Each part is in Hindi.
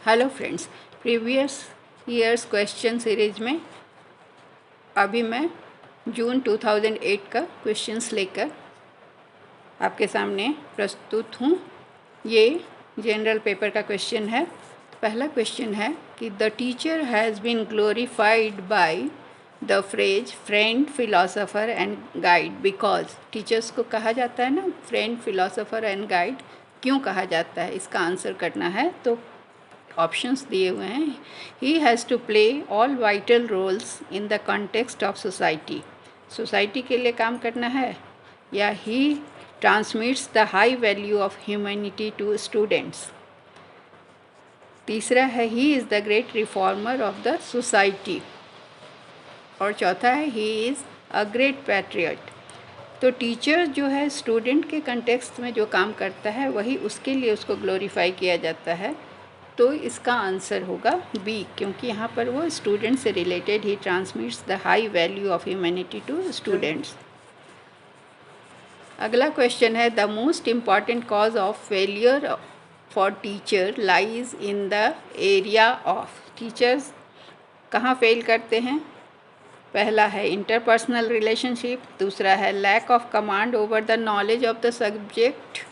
Hello friends, previous years question series में अभी मैं जून 2008 का क्वेश्चंस लेकर आपके सामने प्रस्तुत हूँ। ये जनरल पेपर का क्वेश्चन है। पहला क्वेश्चन है कि the teacher has been glorified by the phrase friend philosopher and guide because. Teachers को कहा जाता है ना फ्रेंड फिलोसोफर एंड गाइड, क्यों कहा जाता है, इसका आंसर करना है। तो ऑप्शंस दिए हुए हैं। He has to play all vital roles in the context of society, society के लिए काम करना है, या he transmits the high value of humanity to students. तीसरा है he is the great reformer of the society, और चौथा है he is a great patriot. तो टीचर जो है स्टूडेंट के कंटेक्स्ट में जो काम करता है वही उसके लिए उसको ग्लोरीफाई किया जाता है। तो इसका आंसर होगा बी, क्योंकि यहाँ पर वो स्टूडेंट से रिलेटेड ही transmits the high value of humanity to students. अगला क्वेश्चन है the most important cause of failure for teacher lies in the area of. Teachers कहाँ फेल करते हैं? पहला है इंटरपर्सनल रिलेशनशिप, दूसरा है lack of command over the knowledge of the subject,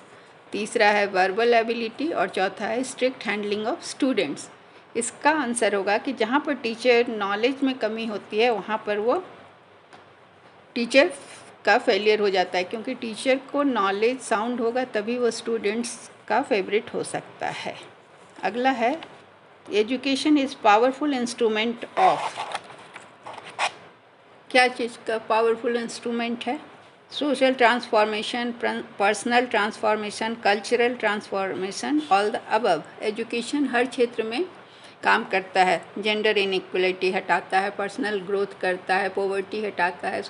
तीसरा है वर्बल एबिलिटी, और चौथा है स्ट्रिक्ट हैंडलिंग ऑफ स्टूडेंट्स। इसका आंसर होगा कि जहाँ पर टीचर नॉलेज में कमी होती है वहाँ पर वो टीचर का फेलियर हो जाता है, क्योंकि टीचर को नॉलेज साउंड होगा तभी वो स्टूडेंट्स का फेवरेट हो सकता है। अगला है education is powerful instrument of. क्या चीज़ का पावरफुल इंस्ट्रूमेंट है? Social transformation, personal transformation, cultural transformation, all the above. Education हर क्षेत्र में काम करता है। जेंडर इनइक्वलिटी हटाता है, पर्सनल ग्रोथ करता है, पॉवर्टी हटाता है,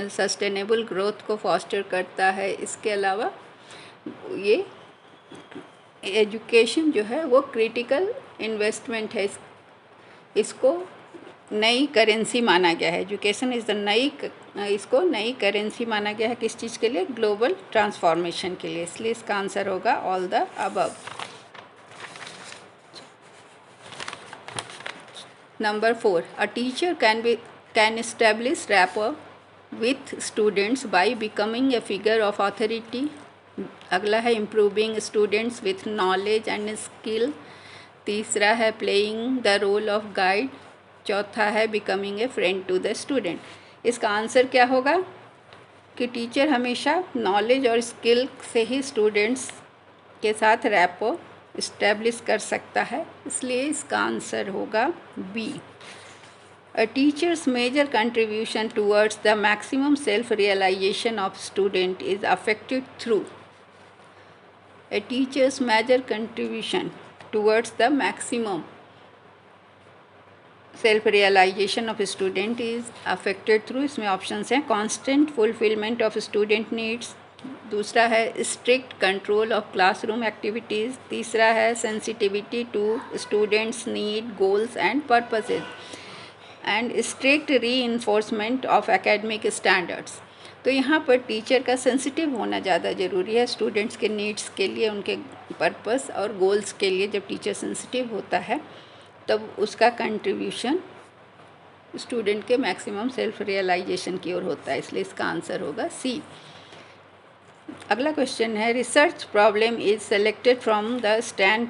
सस्टेनेबल ग्रोथ को फॉस्टर करता है। इसके अलावा ये एजुकेशन जो है वो क्रिटिकल इन्वेस्टमेंट है। इसको नई करेंसी माना गया है। एजुकेशन इज़ द इसको नई करेंसी माना गया है। किस चीज़ के लिए? ग्लोबल ट्रांसफॉर्मेशन के लिए। इसलिए इसका आंसर होगा all the above. Number 4, a teacher can establish rapport with students by becoming a figure of authority. अगला है improving students with knowledge and skill, तीसरा है playing the role of guide, चौथा है becoming a friend to the student. इसका आंसर क्या होगा कि टीचर हमेशा नॉलेज और स्किल से ही स्टूडेंट्स के साथ रैपो इस्टेब्लिश कर सकता है, इसलिए इसका आंसर होगा B. A teacher's major contribution towards the maximum self realization of student is affected through. A teacher's major contribution towards the maximum self-realization of a student is affected through, इसमें ऑप्शंस हैं constant fulfillment of student needs, दूसरा है strict control of classroom activities, तीसरा है sensitivity to students' need, goals and purposes, and strict reinforcement of academic standards। तो यहाँ पर टीचर का सेंसिटिव होना ज़्यादा ज़रूरी है स्टूडेंट्स के नीड्स के लिए, उनके पर्पस और गोल्स के लिए। जब टीचर सेंसिटिव होता है तब उसका कंट्रीब्यूशन स्टूडेंट के मैक्सिमम सेल्फ रियलाइजेशन की ओर होता है, इसलिए इसका आंसर होगा सी। अगला क्वेश्चन है research problem is selected from the stand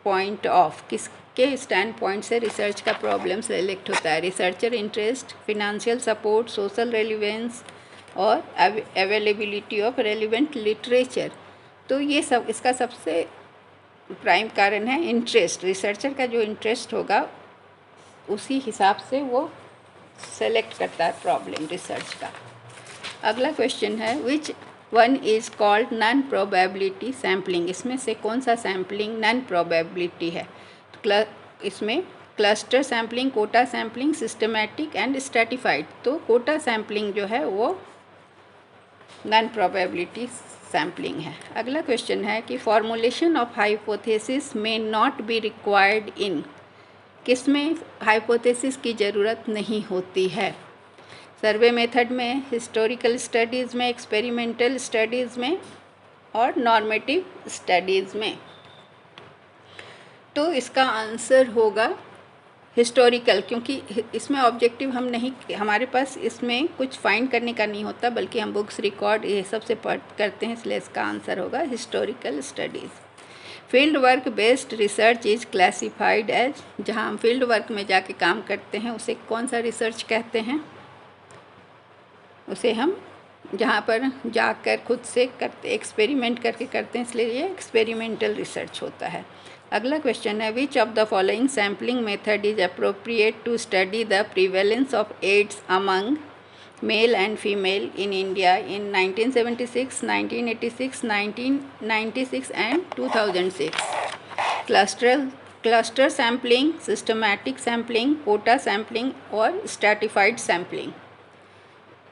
point of. किसके स्टैंड पॉइंट से रिसर्च का प्रॉब्लम सेलेक्ट होता है? Researcher interest, financial support, social relevance और अवेलेबिलिटी ऑफ रेलिवेंट लिटरेचर। तो ये सब इसका सबसे प्राइम कारण है इंटरेस्ट। रिसर्चर का जो इंटरेस्ट होगा उसी हिसाब से वो सेलेक्ट करता है प्रॉब्लम रिसर्च का। अगला क्वेश्चन है which one is called non probability sampling. इसमें से कौन सा सैम्पलिंग नॉन प्रोबेबिलिटी है? इसमें cluster sampling, quota sampling, systematic and stratified. तो कोटा सैम्पलिंग जो है वो नॉन प्रोबेबिलिटी सैम्पलिंग है। अगला क्वेश्चन है कि फॉर्मुलेशन ऑफ हाइपोथेसिस में नॉट बी रिक्वायर्ड इन। किसमें हाइपोथेसिस की ज़रूरत नहीं होती है? सर्वे मेथड में, हिस्टोरिकल स्टडीज़ में, एक्सपेरिमेंटल स्टडीज़ में और नॉर्मेटिव स्टडीज़ में। तो इसका आंसर होगा हिस्टोरिकल, क्योंकि इसमें ऑब्जेक्टिव हम नहीं, हमारे पास इसमें कुछ फाइंड करने का नहीं होता, बल्कि हम बुक्स रिकॉर्ड ये सब से पढ़ करते हैं, इसलिए इसका आंसर होगा historical studies. Field work based research is classified as, जहाँ हम फील्ड वर्क में जाके काम करते हैं उसे कौन सा रिसर्च कहते हैं? उसे हम जहाँ पर जाकर खुद से करते, एक्सपेरिमेंट करके करते हैं, इसलिए ये एक्सपेरिमेंटल रिसर्च होता है। अगला क्वेश्चन है, which of the following sampling method is appropriate to study the prevalence of AIDS among male and female in India in 1976, 1986, 1996 and 2006? Cluster sampling, systematic sampling, quota sampling और स्ट्रैटिफाइड सैम्पलिंग।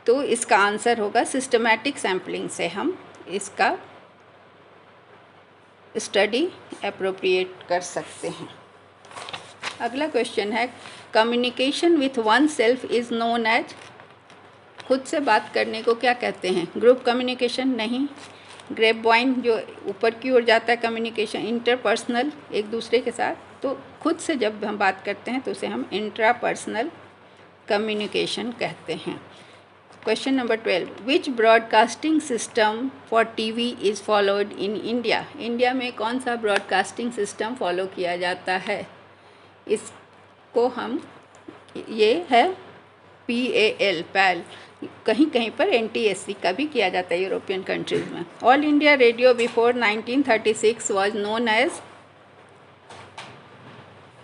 तो इसका आंसर होगा सिस्टमैटिक सैम्पलिंग से हम इसका स्टडी अप्रोप्रिएट कर सकते हैं। अगला क्वेश्चन है, communication with one self is known as, खुद से बात करने को क्या कहते हैं? ग्रुप कम्युनिकेशन नहीं, ग्रेप वाइन जो ऊपर की ओर जाता है कम्युनिकेशन, इंटरपर्सनल एक दूसरे के साथ, तो खुद से जब हम बात करते हैं तो उसे हम इंट्रापर्सनल कम्युनिकेशन कहते हैं। Question number 12, which broadcasting system for TV is followed in India? India में कौन सा ब्रॉडकास्टिंग सिस्टम फॉलो किया जाता है? इसको हम, ये है PAL, पैल, कहीं कहीं पर NTSC का भी किया जाता है यूरोपियन कंट्रीज़ में। All India radio before 1936 was known as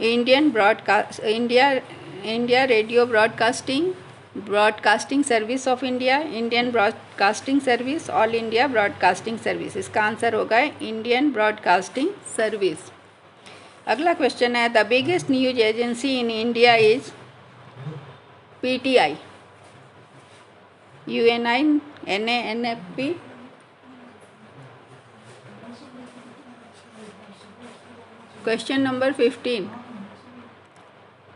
India radio broadcasting service of India, Indian broadcasting service, all India broadcasting service. इसका आंसर होगा इंडियन ब्रॉडकास्टिंग सर्विस। अगला क्वेश्चन है, the biggest news agency in India is PTI, UNI, NA, NFP। Question number 15,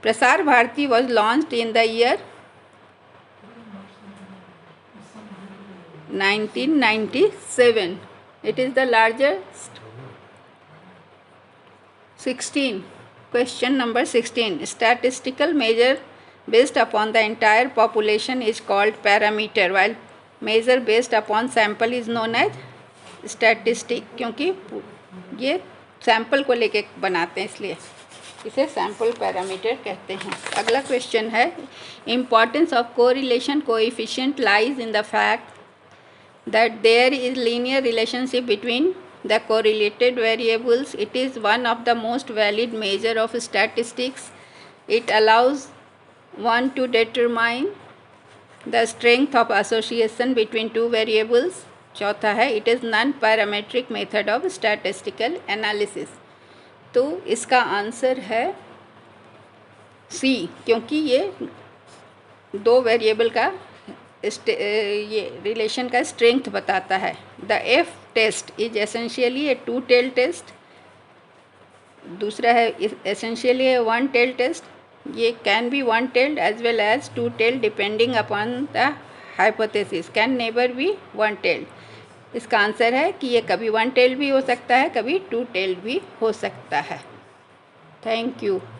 Prasar Bharati was launched in the year 1997. It is the largest. 16. Question number 16. Statistical measure based upon the entire population is called parameter, while measure based upon sample is known as statistic, क्योंकि ये सैम्पल को लेके बनाते हैं इसलिए इसे सैम्पल पैरामीटर कहते हैं। अगला क्वेश्चन है, importance of correlation coefficient lies in the fact that there is linear relationship between the correlated variables. It is one of the most valid measure of statistics. It allows one to determine the strength of association between two variables. चौथा है, it is non-parametric method of statistical analysis. तो इसका आंसर है C, क्योंकि ये दो वेरिएबल का ये रिलेशन का स्ट्रेंथ बताता है। The F test is essentially a two tail test, दूसरा है essentially a one tail test. ये can be one tailed as well as two tailed depending upon the hypothesis, can never be one tailed. इसका आंसर है कि ये कभी वन टेल्ड भी हो सकता है, कभी टू टेल्ड भी हो सकता है। Thank you.